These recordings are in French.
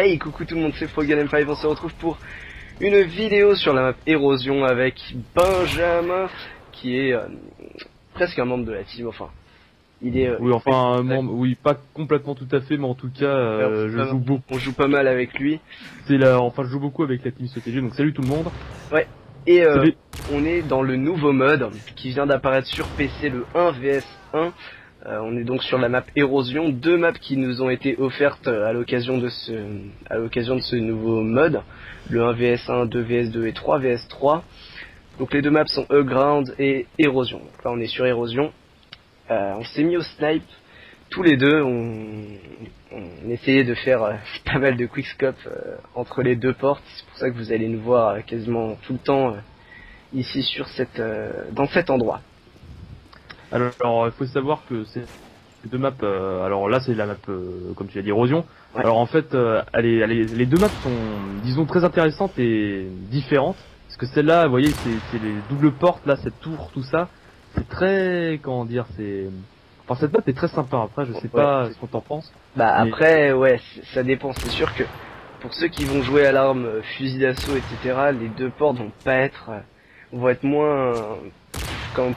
Hey, coucou tout le monde, c'est Frogan5, on se retrouve pour une vidéo sur la map Érosion avec Benjamin, qui est presque un membre de la team, enfin, il est... oui, enfin, un membre, oui, pas complètement tout à fait, mais en tout cas, je joue beaucoup. On joue pas mal avec lui. Enfin, je joue beaucoup avec la team SOTG, donc salut tout le monde. Ouais, et on est dans le nouveau mode qui vient d'apparaître sur PC, le 1 vs 1. On est donc sur la map Érosion, deux maps qui nous ont été offertes à l'occasion de ce nouveau mode, le 1 vs 1, 2 vs 2 et 3 vs 3. Donc les deux maps sont Ground et Érosion. Donc là on est sur Érosion. On s'est mis au snipe tous les deux, on essayait de faire pas mal de quickscope entre les deux portes. C'est pour ça que vous allez nous voir quasiment tout le temps ici sur dans cet endroit. Alors, il faut savoir que ces deux maps, alors là c'est la map, comme tu as dit, Érosion. Ouais. Alors en fait, les deux maps sont, disons, très intéressantes et différentes. Parce que celle-là, vous voyez, c'est les doubles portes, là, cette tour, tout ça. C'est très, comment dire, enfin, cette map est très sympa. Après, je sais pas ce qu'on t'en pense. Bah après, ouais, ça dépend. C'est sûr que pour ceux qui vont jouer à l'arme fusil d'assaut, etc., les deux portes vont être moins... comment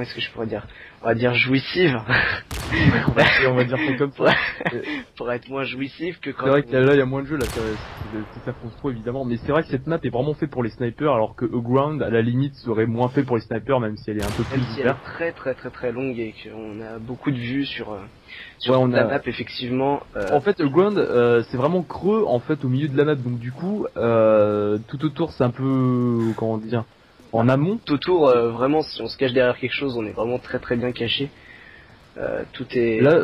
est-ce que je pourrais dire? On va dire jouissive. on va dire ça comme ça. Pour être moins jouissif que quand... C'est vrai que là il y a moins de jeux, là ça fonce trop évidemment, mais c'est vrai que cette map est vraiment faite pour les snipers, alors que Ground à la limite serait moins fait pour les snipers, même si elle est un peu plus ouverte. Elle est très longue et qu'on a beaucoup de vues sur la map effectivement. En fait Ground c'est vraiment creux en fait au milieu de la map, donc du coup tout autour c'est un peu, comment dire, en amont. Tout autour, vraiment, si on se cache derrière quelque chose, on est vraiment très bien caché. Tout est... Là,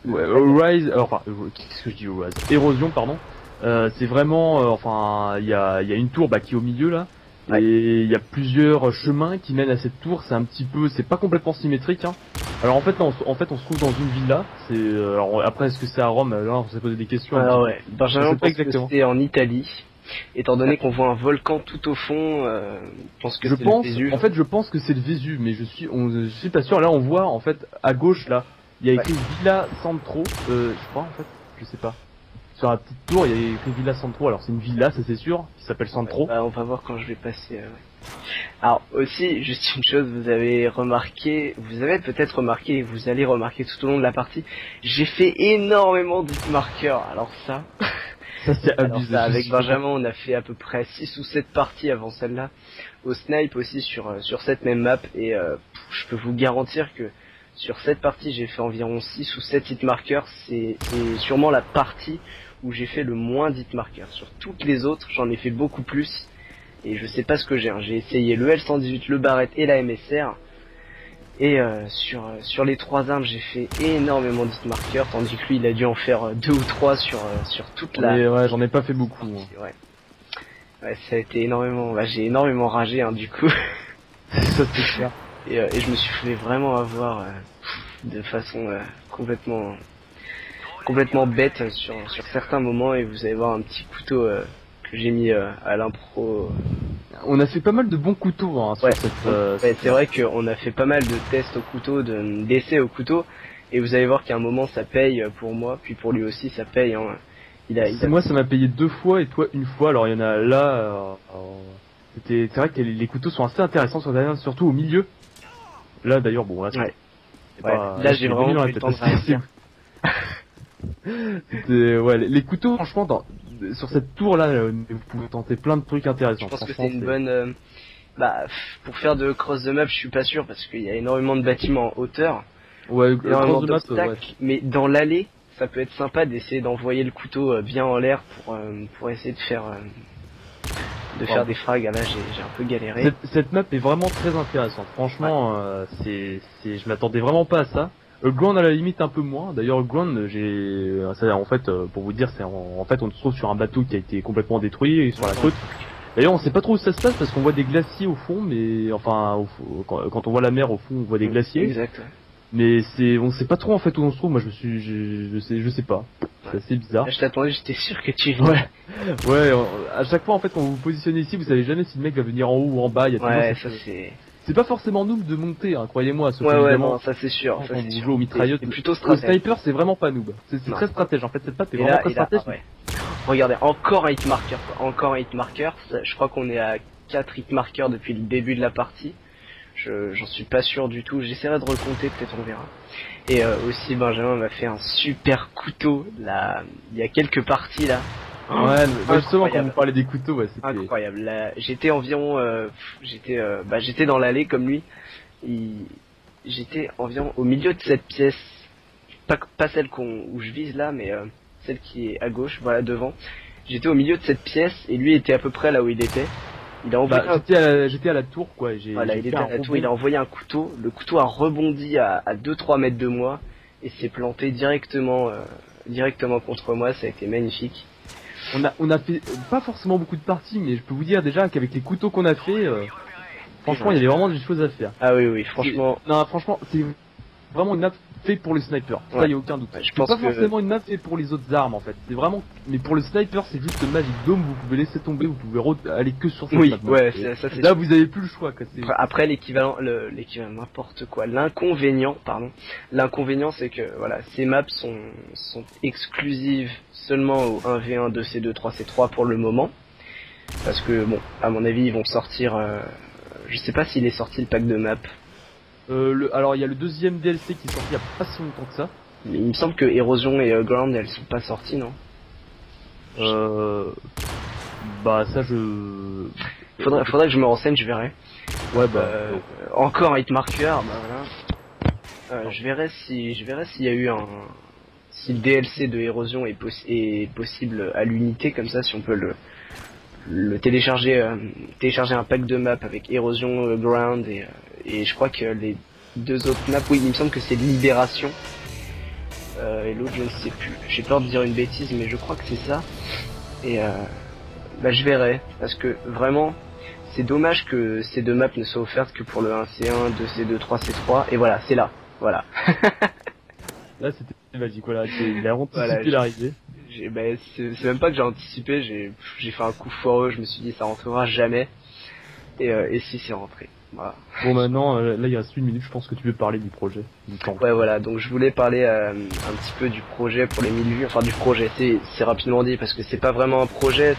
Rise, enfin, qu'est-ce que je dis, Rise, Érosion, pardon. C'est vraiment, enfin, il y a une tour qui est au milieu là, et il y a plusieurs chemins qui mènent à cette tour. C'est un petit peu, c'est pas complètement symétrique, hein. Alors en fait, on se trouve dans une villa. Alors après, est-ce que c'est à Rome? Là, on s'est posé des questions. Alors ouais, Benjamin pense que c'est en Italie. Étant donné qu'on voit un volcan tout au fond, je pense que c'est le Vésuve. En fait, je pense que c'est le Vésuve, mais je suis pas sûr. Là, on voit en fait à gauche là, il y a écrit Villa Centro. Je crois en fait, je sais pas. Sur la petite tour, il y a écrit Villa Centro. Alors c'est une villa, ça c'est sûr, qui s'appelle Centro. On va voir quand je vais passer. Alors aussi, juste une chose, vous avez peut-être remarqué, vous allez remarquer tout au long de la partie, j'ai fait énormément de marqueurs. Alors ça. Ça c'est abusé. Avec Benjamin, on a fait à peu près 6 ou 7 parties avant celle-là. Au snipe aussi sur cette même map. Et je peux vous garantir que sur cette partie, j'ai fait environ 6 ou 7 hitmarkers. C'est sûrement la partie où j'ai fait le moins d'hitmarkers. Sur toutes les autres, j'en ai fait beaucoup plus. Et je sais pas ce que j'ai. J'ai essayé le L118, le Barrett et la MSR. Et sur les trois armes, j'ai fait énormément d'hitmarkers, tandis que lui, il a dû en faire 2 ou 3 sur toute la... Mais ouais, j'en ai pas fait beaucoup. Ouais, ça a été énormément... j'ai énormément ragé, hein, du coup. Ça c'est clair. Et je me suis fait vraiment avoir de façon complètement bête sur certains moments, et vous allez voir un petit couteau que j'ai mis à l'impro. On a fait pas mal de bons couteaux, hein, sur cette... c'est vrai qu'on a fait pas mal de tests au couteau, d'essais au couteau, et vous allez voir qu'à un moment ça paye pour moi, puis pour lui aussi ça paye, hein. Moi ça m'a payé 2 fois et toi une fois. Alors il y en a là, c'est vrai que les couteaux sont assez intéressants, surtout au milieu. Là d'ailleurs, bon, là, là j'ai vraiment eu le temps de réagir. Les couteaux, franchement, sur cette tour là, vous pouvez tenter plein de trucs intéressants. Je pense que c'est une bonne... pour faire de cross the map, je suis pas sûr, parce qu'il y a énormément de bâtiments en hauteur. Ouais, énormément d'obstacles, mais dans l'allée, ça peut être sympa d'essayer d'envoyer le couteau bien en l'air pour essayer de faire... faire des frags. Là j'ai un peu galéré. Cette map est vraiment très intéressante, franchement. Je m'attendais vraiment pas à ça. Ground à la limite un peu moins. D'ailleurs Ground, en fait, pour vous dire, en fait on se trouve sur un bateau qui a été complètement détruit sur la côte. D'ailleurs on sait pas trop où ça se passe, parce qu'on voit des glaciers au fond, mais enfin quand on voit la mer au fond, on voit des glaciers. Exact. Mais on sait pas trop en fait où on se trouve. Moi je sais pas. C'est assez bizarre. Là, je t'attendais, j'étais sûr que tu venais. Ouais, à chaque fois en fait quand vous vous positionnez ici, vous savez jamais si le mec va venir en haut ou en bas. Il y a ça c'est pas forcément noob de monter, hein, croyez-moi. Ouais, non, ça c'est sûr. Quand ça, vous jouez au mitrailleuse, c'est plutôt au stratège. sniper, c'est vraiment pas noob. C'est très stratège. En fait, cette map est vraiment très stratège. Ah ouais. Regardez, encore un hitmarker, quoi. Encore un hitmarker. Je crois qu'on est à 4 hitmarkers depuis le début de la partie. J'en suis pas sûr du tout. J'essaierai de recompter, peut-être on verra. Et aussi, Benjamin m'a fait un super couteau là. Il y a quelques parties là. Ouais, justement quand vous parlez des couteaux, ouais, c'était incroyable. Là, j'étais environ, j'étais dans l'allée comme lui. J'étais environ au milieu de cette pièce, pas celle où je vise là, mais celle qui est à gauche, voilà devant. J'étais au milieu de cette pièce et lui était à peu près là où il était. Il a envoyé j'étais à la tour quoi. Voilà, il était à la tour, il a envoyé un couteau. Le couteau a rebondi à 2-3 mètres de moi et s'est planté directement contre moi. Ça a été magnifique. On a fait pas forcément beaucoup de parties, mais je peux vous dire déjà qu'avec les couteaux qu'on a fait, franchement, il y avait vraiment des choses à faire. Ah oui, franchement. Non, franchement, c'est vraiment une map faite pour le sniper. Ça, y a aucun doute. Ouais, je pense pas forcément une map faite pour les autres armes en fait. C'est vraiment, mais pour le sniper, c'est juste magique. Dome, vous pouvez laisser tomber, vous pouvez aller que sur cette map. Ouais, ça c'est. Là, vous avez plus le choix. Quoi. Après l'équivalent, n'importe quoi. L'inconvénient, c'est que voilà, ces maps sont exclusives seulement au 1v1, 2c2, 3c3 pour le moment. Parce que bon, à mon avis, ils vont sortir. Je sais pas s'il est sorti le pack de map. Alors il y a le deuxième DLC qui est sorti il y a pas si longtemps que ça. Mais il me semble que Erosion et Ground elles sont pas sorties, non? Bah ça Faudrait que je me renseigne, je verrai. Ouais encore un hitmarker, bah voilà. Je verrai s'il y a eu si le DLC de Erosion est possible à l'unité comme ça, si on peut le télécharger un pack de map avec Erosion, Ground et je crois que les deux autres maps, oui, il me semble que c'est Libération et l'autre je ne sais plus. J'ai peur de dire une bêtise, mais je crois que c'est ça. Et je verrai parce que vraiment c'est dommage que ces deux maps ne soient offertes que pour le 1C1, 2C2, 3C3 et voilà, c'est là. Voilà. Là c'était magique, voilà, il a anticipé l'arrivée. C'est même pas que j'ai anticipé, j'ai fait un coup foireux, je me suis dit ça rentrera jamais. Et si c'est rentré. Voilà. Bon maintenant, là il reste 1 minute, je pense que tu veux parler du projet. Ouais voilà, donc je voulais parler un petit peu du projet pour les 1000 vues, enfin du projet, c'est rapidement dit parce que c'est pas vraiment un projet,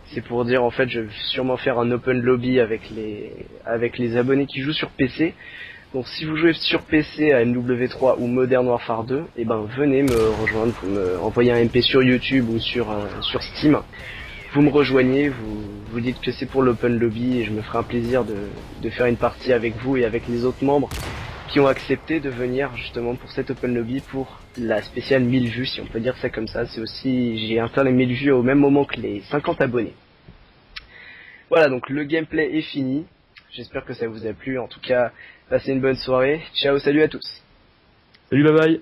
c'est pour dire en fait je vais sûrement faire un open lobby avec les abonnés qui jouent sur PC. Donc si vous jouez sur PC à MW3 ou Modern Warfare 2, et ben venez me rejoindre, vous me envoyez un MP sur YouTube ou sur Steam. Vous me rejoignez, vous dites que c'est pour l'open lobby et je me ferai un plaisir de faire une partie avec vous et avec les autres membres qui ont accepté de venir justement pour cette open lobby pour la spéciale 1000 vues, si on peut dire ça comme ça. C'est aussi, j'ai atteint les 1000 vues au même moment que les 50 abonnés. Voilà, donc le gameplay est fini. J'espère que ça vous a plu. En tout cas, passez une bonne soirée. Ciao, salut à tous. Salut, bye bye.